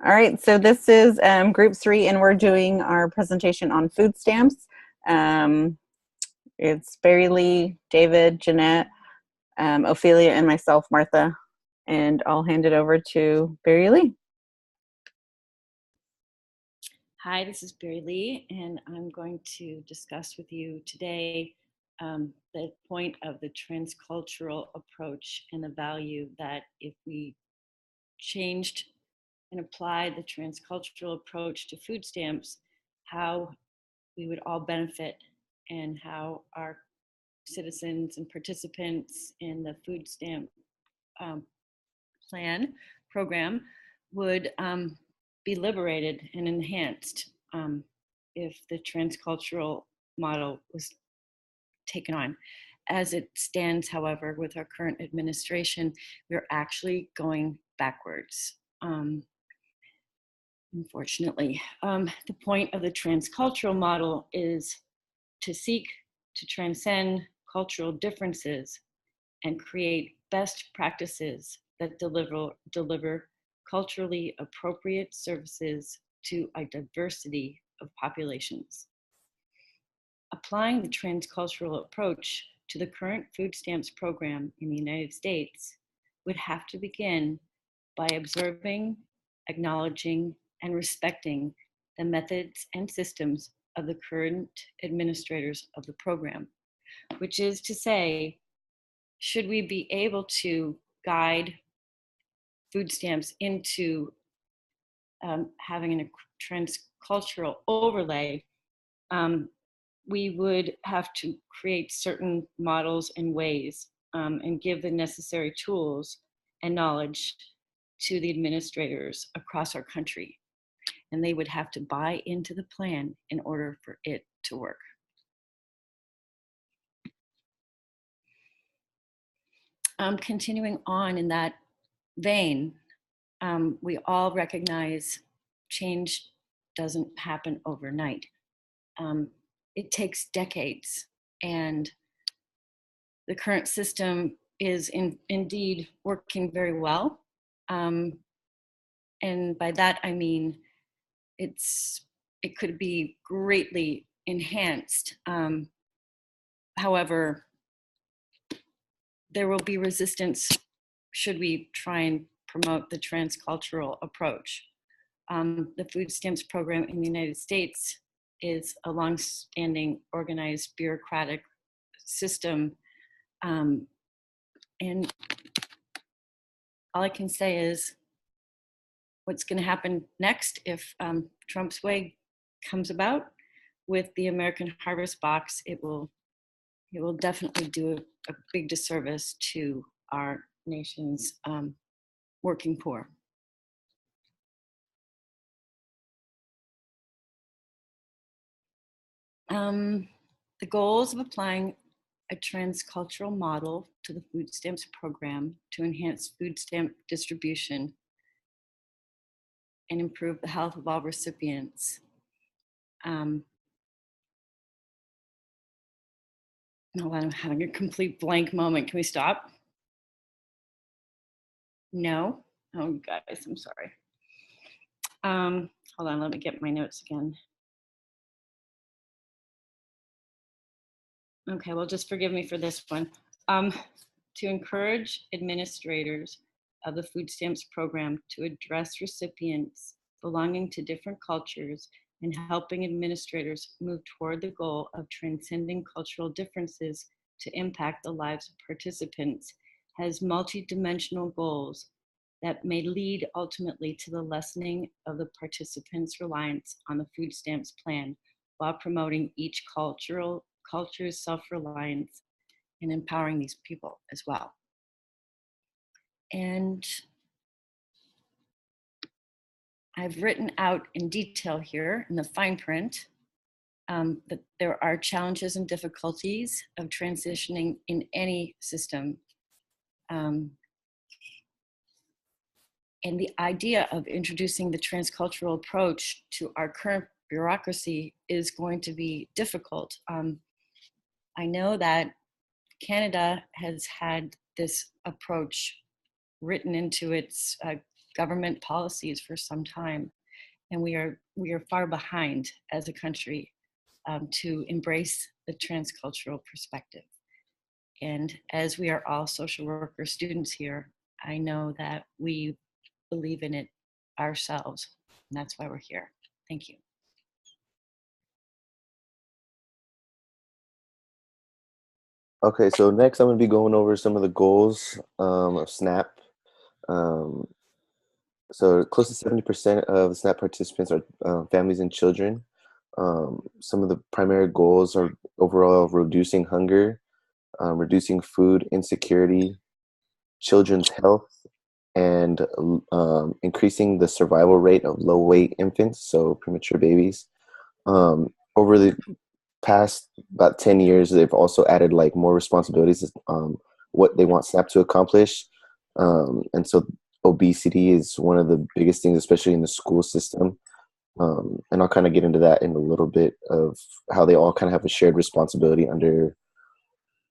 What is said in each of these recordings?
All right, so this is group 3, and we're doing our presentation on food stamps. It's Barry Lee, David, Jeanette, Ophelia, and myself, Martha. And I'll hand it over to Barry Lee. Hi, this is Barry Lee, and I'm going to discuss with you today the point of the transcultural approach and the value that if we changed and applied the transcultural approach to food stamps, how we would all benefit and how our citizens and participants in the food stamp plan program would be liberated and enhanced if the transcultural model was taken on. As it stands, however, with our current administration, we're actually going backwards. Unfortunately, the point of the transcultural model is to seek to transcend cultural differences and create best practices that deliver culturally appropriate services to a diversity of populations. Applying the transcultural approach to the current food stamps program in the United States would have to begin by observing, acknowledging, and respecting the methods and systems of the current administrators of the program, which is to say, should we be able to guide food stamps into having a transcultural overlay, we would have to create certain models and ways and give the necessary tools and knowledge to the administrators across our country. And they would have to buy into the plan in order for it to work. Continuing on in that vein, we all recognize change doesn't happen overnight. It takes decades, and the current system is indeed working very well. And by that I mean it could be greatly enhanced. However, there will be resistance should we try and promote the transcultural approach. The food stamps program in the United States is a long-standing organized bureaucratic system. And all I can say is what's going to happen next if Trump's way comes about with the American Harvest Box, it will definitely do a big disservice to our nation's working poor. The goals of applying a transcultural model to the food stamps program to enhance food stamp distribution and improve the health of all recipients. Hold on, I'm having a complete blank moment. Can we stop? No? Oh, guys, I'm sorry. Hold on, let me get my notes again. Okay, well, just forgive me for this one. To encourage administrators of the food stamps program to address recipients belonging to different cultures and helping administrators move toward the goal of transcending cultural differences to impact the lives of participants has multidimensional goals that may lead ultimately to the lessening of the participants' reliance on the food stamps plan while promoting each culture's self-reliance and empowering these people as well. And I've written out in detail here in the fine print that there are challenges and difficulties of transitioning in any system. And the idea of introducing the transcultural approach to our current bureaucracy is going to be difficult. I know that Canada has had this approach written into its government policies for some time, and we are far behind as a country to embrace the transcultural perspective. And as we are all social worker students here, I know that we believe in it ourselves, and that's why we're here. Thank you. Okay, so next I'm going to be going over some of the goals of SNAP. Um, so close to 70% of the SNAP participants are families and children. Some of the primary goals are overall reducing hunger, reducing food insecurity, children's health, and increasing the survival rate of low-weight infants, so premature babies. Over the past about 10 years, they've also added like more responsibilities, what they want SNAP to accomplish. And so obesity is one of the biggest things, especially in the school system. And I'll kind of get into that in a little bit of how they all kind of have a shared responsibility under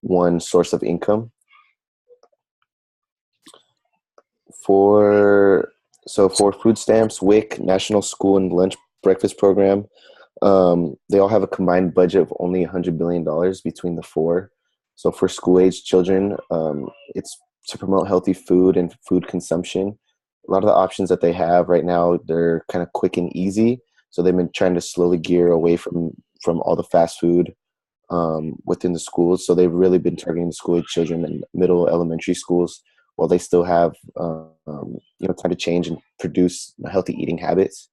one source of income. For food stamps, WIC, National School and Lunch Breakfast Program, they all have a combined budget of only $100 billion between the four. So for school-age children, it's to promote healthy food and food consumption. A lot of the options that they have right now, they're kind of quick and easy. So they've been trying to slowly gear away from all the fast food within the schools. So they've really been targeting the school-age children and middle elementary schools while they still have time to change and produce healthy eating habits.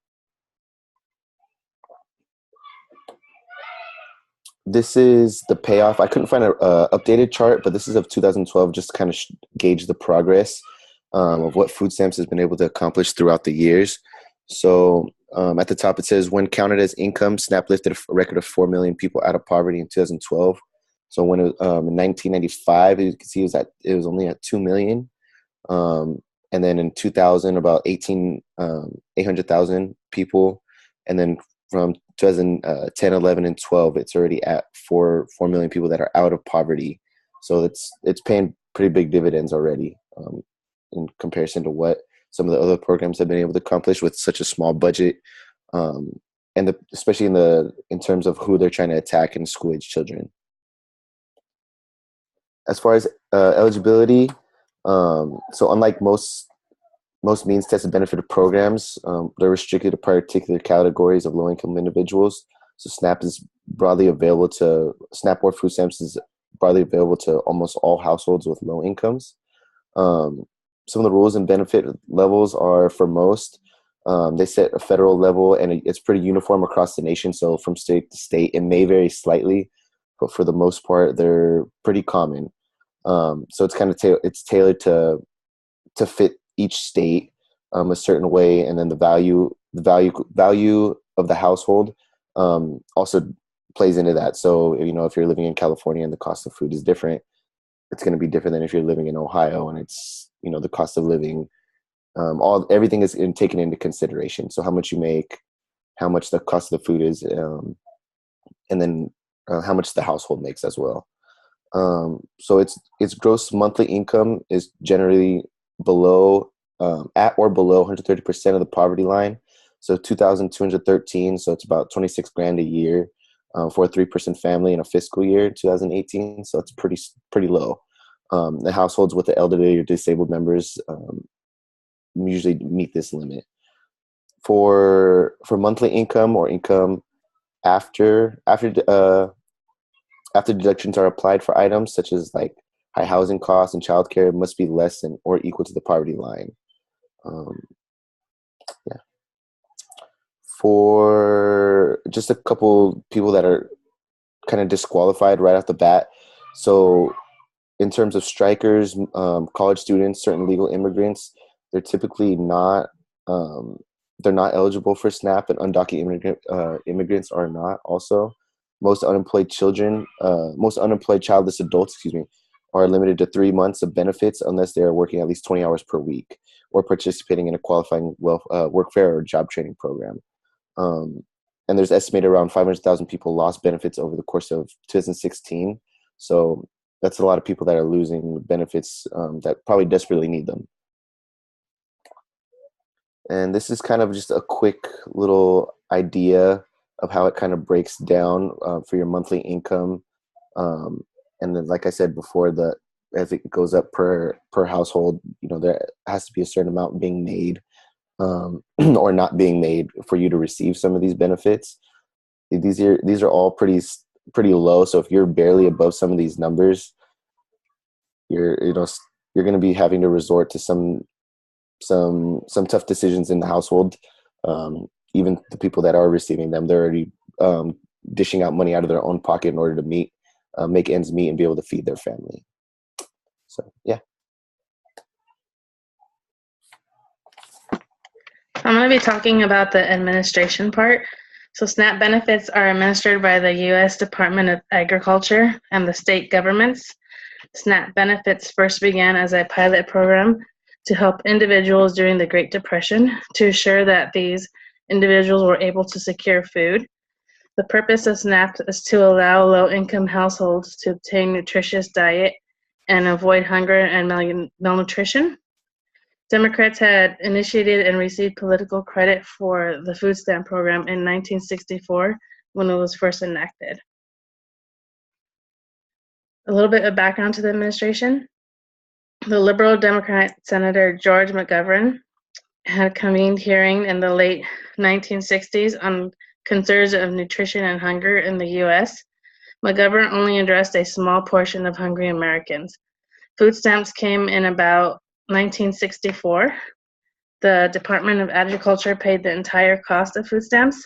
This is the payoff. I couldn't find an updated chart, but this is of 2012, just to kind of gauge the progress of what food stamps has been able to accomplish throughout the years. So at the top, it says, when counted as income, SNAP lifted a record of 4 million people out of poverty in 2012. So when it was, in 1995, you can see it was only at 2 million. And then in 2000, about 800,000 people. And then from 2010, 11, and 12, it's already at 4 million people that are out of poverty. So it's paying pretty big dividends already in comparison to what some of the other programs have been able to accomplish with such a small budget, and especially in terms of who they're trying to attack in school-age children. As far as eligibility, so unlike most means tested benefit programs, they're restricted to particular categories of low-income individuals. So SNAP or food stamps is broadly available to almost all households with low incomes. Some of the rules and benefit levels are, for most, they set a federal level, and it's pretty uniform across the nation. So from state to state, it may vary slightly, but for the most part, they're pretty common. So it's kind of it's tailored to fit each state a certain way, and then the value of the household also plays into that. So if you're living in California and the cost of food is different, it's going to be different than if you're living in Ohio and it's the cost of living. Everything is taken into consideration. So how much you make, how much the cost of the food is, and then how much the household makes as well. So its gross monthly income is generally at or below 130% of the poverty line. So 2,213. So it's about 26 grand a year for a 3-person family in a fiscal year, 2018. So it's pretty low. The households with the elderly or disabled members usually meet this limit. For monthly income or income after deductions are applied for items such as like high housing costs and childcare, must be less than or equal to the poverty line. For just a couple people that are kind of disqualified right off the bat. So in terms of strikers, college students, certain legal immigrants, they're typically not eligible for SNAP, and undocumented immigrants are not also. Most unemployed childless adults, are limited to 3 months of benefits unless they are working at least 20 hours per week or participating in a qualifying workfare or job training program. And there's estimated around 500,000 people lost benefits over the course of 2016. So that's a lot of people that are losing benefits that probably desperately need them. And this is kind of just a quick little idea of how it kind of breaks down for your monthly income. And then, like I said before, as it goes up per household, there has to be a certain amount being made or not being made for you to receive some of these benefits. These are all pretty low. So if you're barely above some of these numbers, you're going to be having to resort to some tough decisions in the household. Even the people that are receiving them, they're already dishing out money out of their own pocket in order to make ends meet and be able to feed their family. So yeah. I'm going to be talking about the administration part. So SNAP benefits are administered by the U.S. Department of Agriculture and the state governments. SNAP benefits first began as a pilot program to help individuals during the Great Depression to ensure that these individuals were able to secure food. The purpose of SNAP is to allow low-income households to obtain nutritious diet and avoid hunger and malnutrition. Democrats had initiated and received political credit for the food stamp program in 1964 when it was first enacted. A little bit of background to the administration. The Liberal Democrat Senator George McGovern had convened hearing in the late 1960s on concerns of nutrition and hunger in the U.S. McGovern only addressed a small portion of hungry Americans. Food stamps came in about 1964. The Department of Agriculture paid the entire cost of food stamps.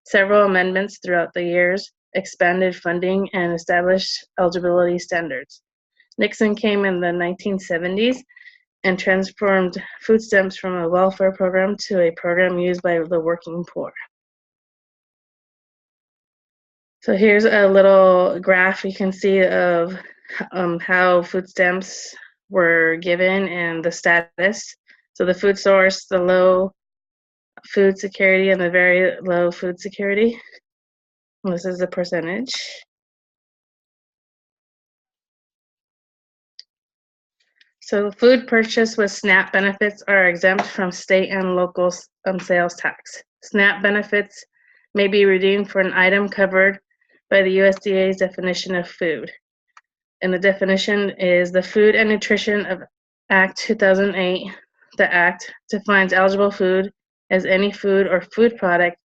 Several amendments throughout the years expanded funding and established eligibility standards. Nixon came in the 1970s and transformed food stamps from a welfare program to a program used by the working poor. So here's a little graph you can see of how food stamps were given and the status. So the food source, the low food security, and the very low food security. And this is the percentage. So food purchased with SNAP benefits are exempt from state and local sales tax. SNAP benefits may be redeemed for an item covered by the USDA's definition of food. And the definition is the Food and Nutrition of Act 2008. The act defines eligible food as any food or food product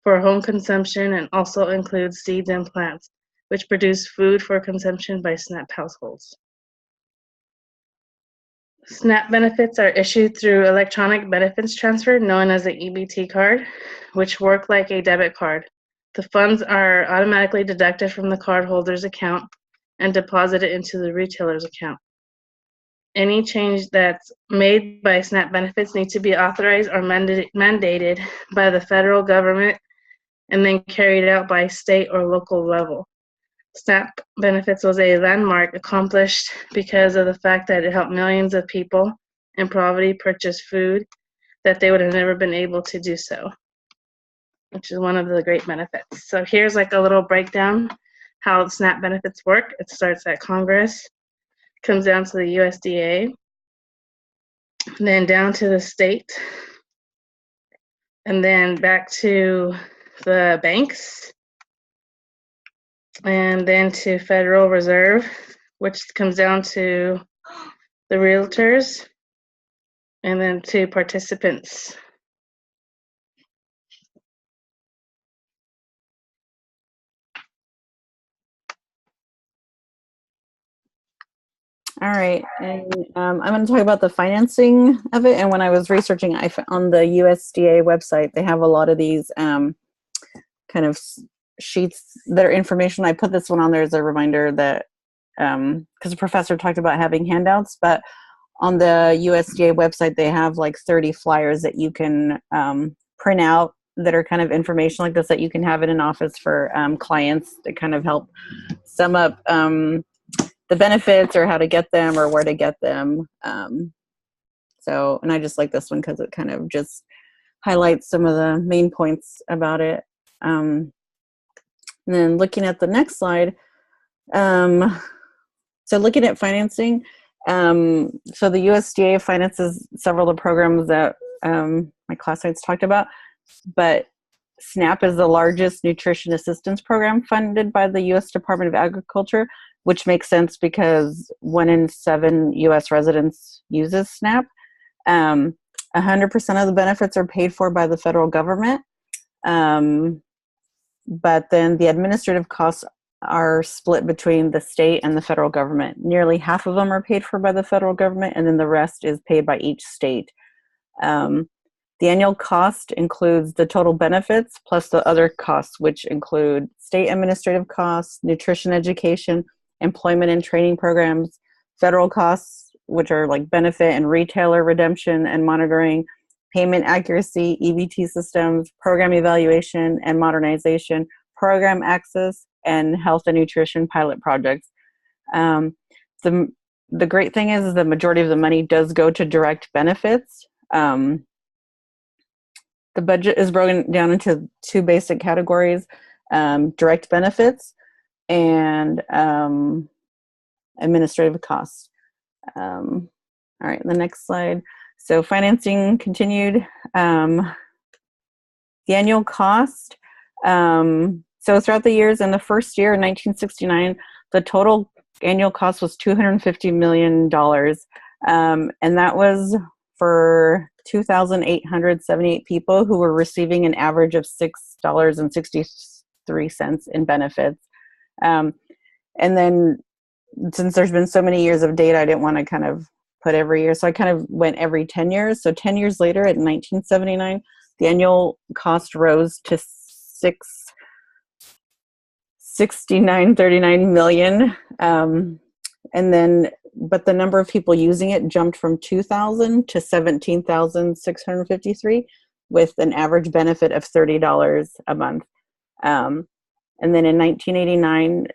for home consumption and also includes seeds and plants, which produce food for consumption by SNAP households. SNAP benefits are issued through electronic benefits transfer, known as the EBT card, which work like a debit card. The funds are automatically deducted from the cardholder's account and deposited into the retailer's account. Any change that's made by SNAP benefits need to be authorized or mandated by the federal government and then carried out by state or local level. SNAP benefits was a landmark accomplished because of the fact that it helped millions of people in poverty purchase food that they would have never been able to do so, which is one of the great benefits. So here's like a little breakdown how SNAP benefits work. It starts at Congress, comes down to the USDA, then down to the state, and then back to the banks, and then to Federal Reserve, which comes down to the realtors, and then to participants. All right, and I'm going to talk about the financing of it. And when I was researching, on the USDA website, they have a lot of these kind of sheets that are information. I put this one on there as a reminder that because the professor talked about having handouts, but on the USDA website, they have like 30 flyers that you can print out that are kind of information like this that you can have in an office for clients to kind of help sum up the benefits or how to get them or where to get them. So, and I just like this one because it kind of just highlights some of the main points about it. And then looking at the next slide, so looking at financing, so the USDA finances several of the programs that my classmates talked about. But SNAP is the largest nutrition assistance program funded by the U.S. Department of Agriculture, which makes sense because 1 in 7 U.S. residents uses SNAP. 100% of the benefits are paid for by the federal government. But then the administrative costs are split between the state and the federal government. Nearly half of them are paid for by the federal government, and then the rest is paid by each state. The annual cost includes the total benefits plus the other costs, which include state administrative costs, nutrition education, employment and training programs, federal costs, which are like benefit and retailer redemption and monitoring, payment accuracy, EBT systems, program evaluation and modernization, program access, and health and nutrition pilot projects. The great thing is the majority of the money does go to direct benefits. The budget is broken down into 2 basic categories, direct benefits and administrative costs. All right, the next slide. So financing continued. The annual cost. So throughout the years, in the first year, in 1969, the total annual cost was $250 million. And that was for 2,878 people who were receiving an average of $6.63 in benefits. And then since there's been so many years of data, I didn't want to kind of put every year. So I kind of went every 10 years. So 10 years later, in 1979, the annual cost rose to $69.39 million. And then, but the number of people using it jumped from 2,000 to 17,653 with an average benefit of $30 a month. And then in 1989,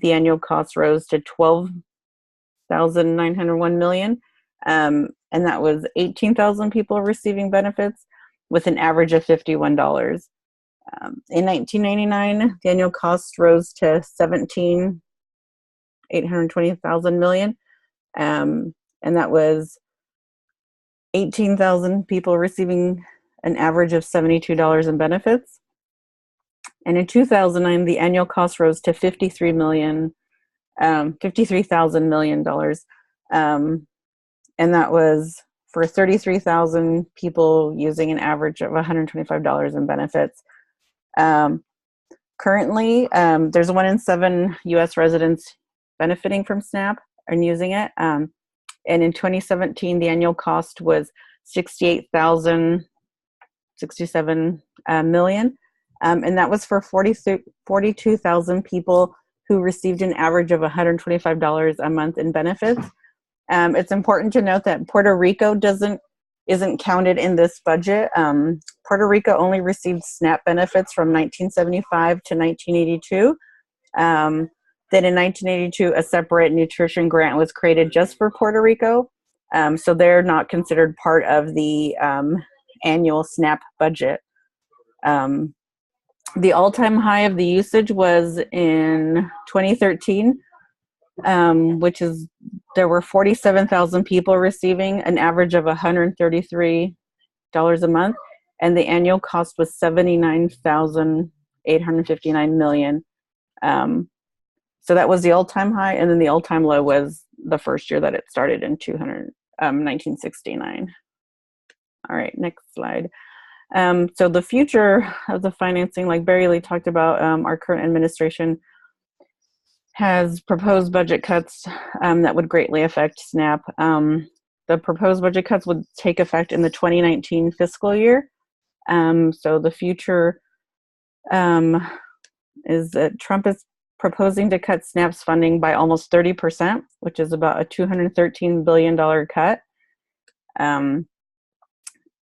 the annual cost rose to $12,901 million. And that was 18,000 people receiving benefits with an average of $51. In 1999, the annual cost rose to $17,820 million. And that was 18,000 people receiving an average of $72 in benefits. And in 2009, the annual cost rose to $53,000 million. And that was for 33,000 people using an average of $125 in benefits. Currently, there's 1 in 7 U.S. residents benefiting from SNAP and using it. And in 2017, the annual cost was $68,067 million. And that was for 42,000 people who received an average of $125 a month in benefits. It's important to note that Puerto Rico isn't counted in this budget. Puerto Rico only received SNAP benefits from 1975 to 1982. Then in 1982, a separate nutrition grant was created just for Puerto Rico. So they're not considered part of the annual SNAP budget. The all-time high of the usage was in 2013, which is there were 47,000 people receiving an average of $133 a month, and the annual cost was $79,859 million. So that was the all-time high, and then the all-time low was the first year that it started in 1969. All right, next slide. So the future of the financing, like Barry Lee talked about, our current administration has proposed budget cuts that would greatly affect SNAP. The proposed budget cuts would take effect in the 2019 fiscal year. So the future is that Trump is proposing to cut SNAP's funding by almost 30%, which is about a $213 billion cut.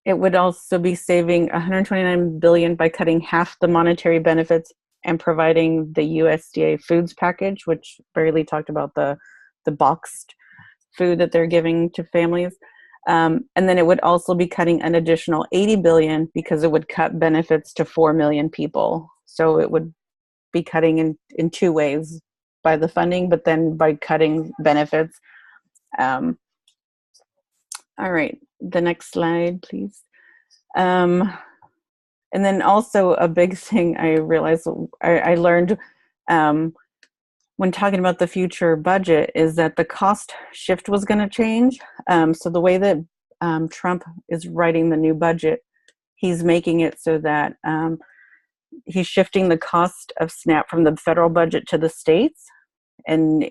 It would also be saving $129 billion by cutting half the monetary benefits and providing the USDA foods package, which Barry Lee talked about the boxed food that they're giving to families. And then it would also be cutting an additional $80 billion because it would cut benefits to 4 million people. So it would be cutting in 2 ways, by the funding, but then by cutting benefits. All right, the next slide, please. And then also a big thing I realized, I learned when talking about the future budget is that the cost shift was going to change. So the way that Trump is writing the new budget, he's making it so that he's shifting the cost of SNAP from the federal budget to the states. And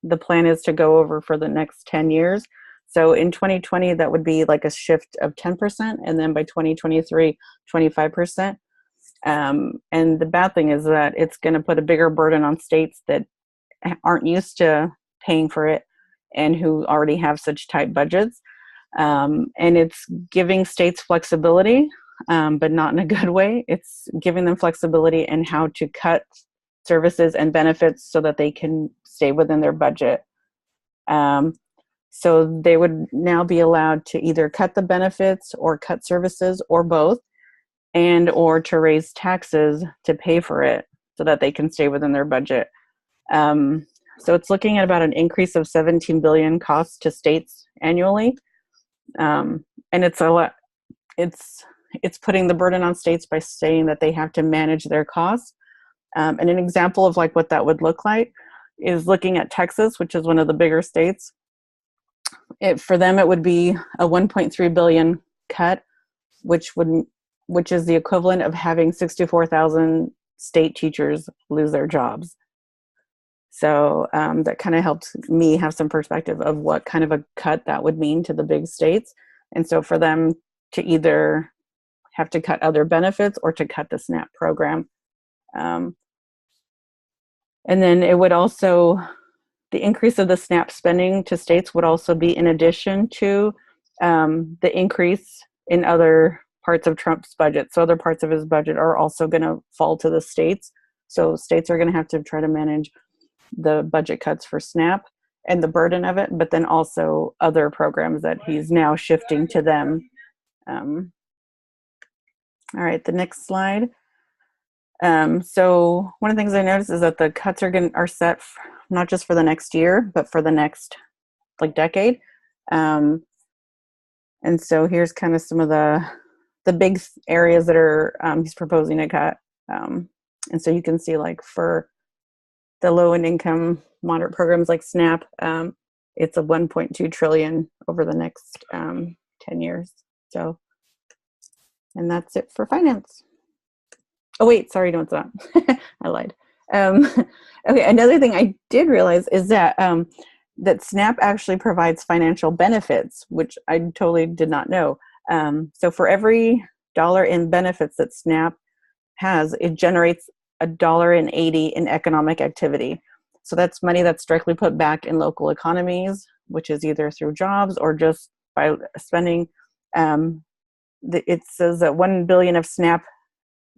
the plan is to go over for the next 10 years. So in 2020, that would be like a shift of 10%. And then by 2023, 25%. And the bad thing is that it's going to put a bigger burden on states that aren't used to paying for it and who already have such tight budgets. And it's giving states flexibility, but not in a good way. It's giving them flexibility in how to cut services and benefits so that they can stay within their budget. So they would now be allowed to either cut the benefits or cut services or both, and or to raise taxes to pay for it so that they can stay within their budget. So it's looking at about an increase of $17 billion costs to states annually. And it's a lot, it's putting the burden on states by saying that they have to manage their costs. And an example of like what that would look like is looking at Texas, which is one of the bigger states. For them, it would be a 1.3 billion cut, which is the equivalent of having 64,000 state teachers lose their jobs. So that kind of helped me have some perspective of what kind of a cut that would mean to the big states. And so for them to either have to cut other benefits or to cut the SNAP program. And then it would also, the increase of the SNAP spending to states would also be in addition to the increase in other parts of Trump's budget. So other parts of his budget are also going to fall to the states. So states are going to have to try to manage the budget cuts for SNAP and the burden of it, but then also other programs that he's now shifting to them. All right, the next slide. So one of the things I noticed is that the cuts are set not just for the next year, but for the next like decade. And so here's kind of some of the big areas that are he's proposing to cut. And so you can see like for the low and income moderate programs like SNAP, it's a 1.2 trillion over the next 10 years. So, and that's it for finance. Oh wait, sorry, no, it's not. I lied. Okay, another thing I did realize is that that SNAP actually provides financial benefits, which I totally did not know. So for every dollar in benefits that SNAP has, it generates $1.80 in economic activity. So that's money that's directly put back in local economies, which is either through jobs or just by spending. It says that 1 billion of SNAP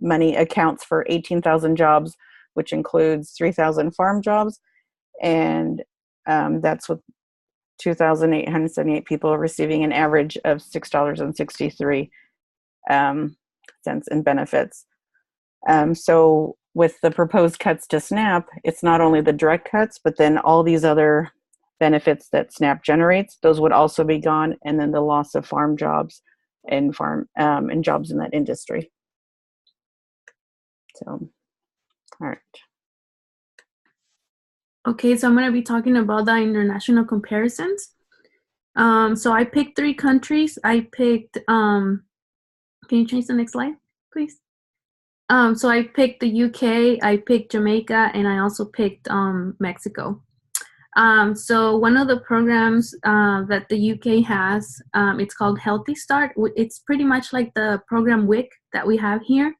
money accounts for 18,000 jobs, which includes 3,000 farm jobs, and that's with 2,878 people receiving an average of $6.63 in benefits. So with the proposed cuts to SNAP, it's not only the direct cuts, but then all these other benefits that SNAP generates, those would also be gone, and then the loss of farm jobs and and jobs in that industry. So, all right. Okay, so I'm going to be talking about the international comparisons. So I picked 3 countries. I picked, can you change the next slide, please? So I picked the UK, I picked Jamaica, and I also picked Mexico. So one of the programs that the UK has, it's called Healthy Start. It's pretty much like the program WIC that we have here.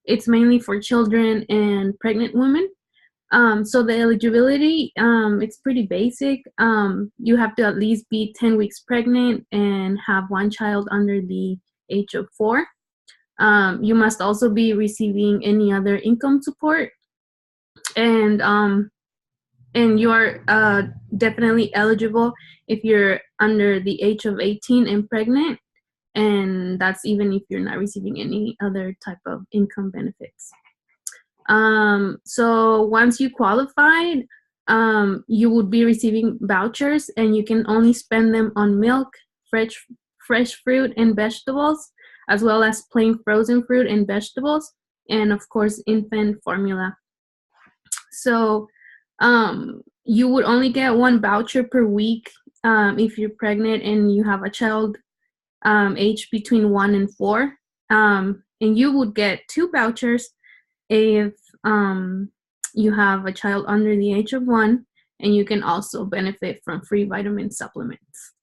It's mainly for children and pregnant women. So the eligibility, it's pretty basic. You have to at least be 10 weeks pregnant and have 1 child under the age of 4. You must also be receiving any other income support, and you are definitely eligible if you're under the age of 18 and pregnant, and that's even if you're not receiving any other type of income benefits. So once you qualified, you would be receiving vouchers, and you can only spend them on milk, fresh fruit and vegetables, as well as plain frozen fruit and vegetables, and of course, infant formula. So you would only get 1 voucher per week if you're pregnant and you have a child aged between 1 and 4. And you would get 2 vouchers if you have a child under the age of 1, and you can also benefit from free vitamin supplements.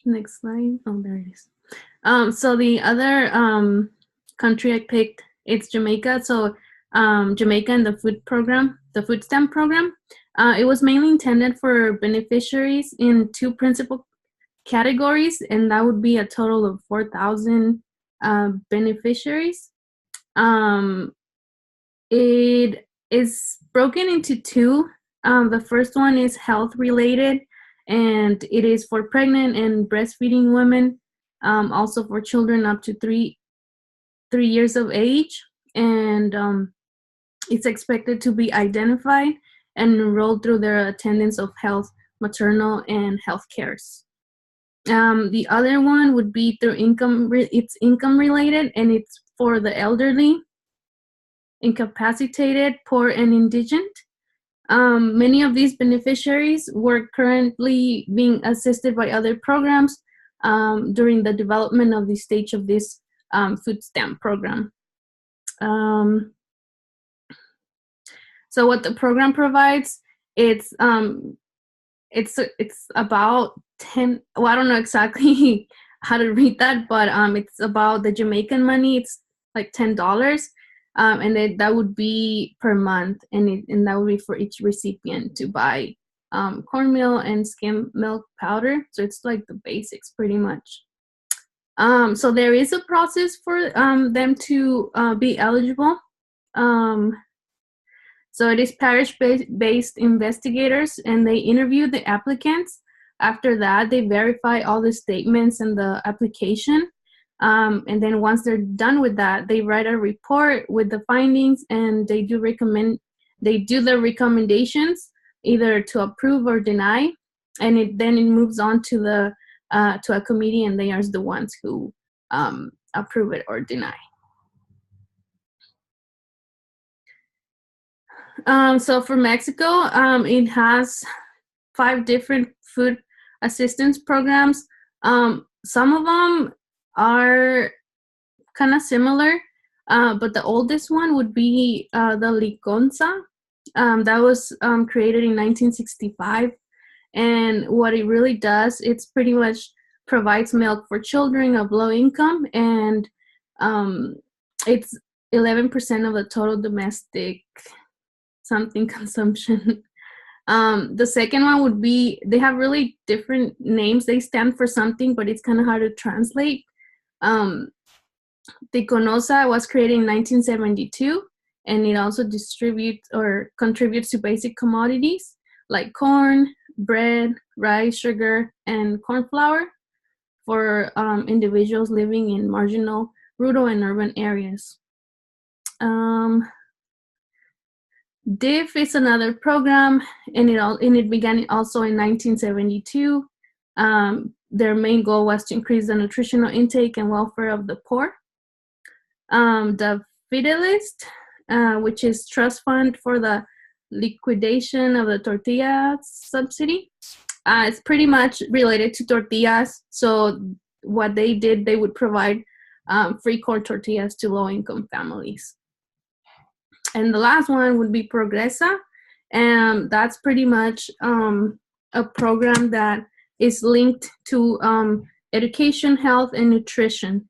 Next slide. Oh, there it is. So the other country I picked, it's Jamaica. So Jamaica and the food stamp program, it was mainly intended for beneficiaries in 2 principal categories, and that would be a total of 4,000 beneficiaries. It is broken into 2. The first one is health related, and it is for pregnant and breastfeeding women, also for children up to 3 years of age, and it's expected to be identified and enrolled through their attendance of health, maternal, and health cares. The other one would be through it's income related, and it's for the elderly, incapacitated, poor, and indigent. Many of these beneficiaries were currently being assisted by other programs during the development of the stage of this food stamp program. So what the program provides, it's about 10, well, I don't know exactly how to read that, but it's about the Jamaican money. It's like $10, and that would be per month, and that would be for each recipient to buy cornmeal and skim milk powder. So it's like the basics pretty much. So there is a process for them to be eligible. So it is parish-based investigators, and they interview the applicants. After that, they verify all the statements and the application. And then once they're done with that, they write a report with the findings, and they do the recommendations either to approve or deny. And then it moves on to a committee, and they are the ones who approve it or deny. So for Mexico, it has 5 different food assistance programs. Some of them are kind of similar, but the oldest one would be the Liconza. That was created in 1965. And what it really does, it's pretty much provides milk for children of low income, and it's 11% of the total domestic consumption. The second one would be, they have really different names. They stand for something, but it's kind of hard to translate. Ticonosa was created in 1972, and it also distributes or contributes to basic commodities like corn, bread, rice, sugar, and corn flour for individuals living in marginal, rural, and urban areas. DIF is another program, and it began also in 1972. Their main goal was to increase the nutritional intake and welfare of the poor. The Fidelist, which is trust fund for the liquidation of the tortilla subsidy, it's pretty much related to tortillas. So what they did, they would provide free corn tortillas to low-income families. And the last one would be Progresa, and that's pretty much a program that is linked to education, health, and nutrition.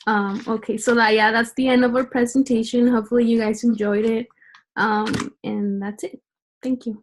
Okay, so that's the end of our presentation. Hopefully you guys enjoyed it, and that's it. Thank you.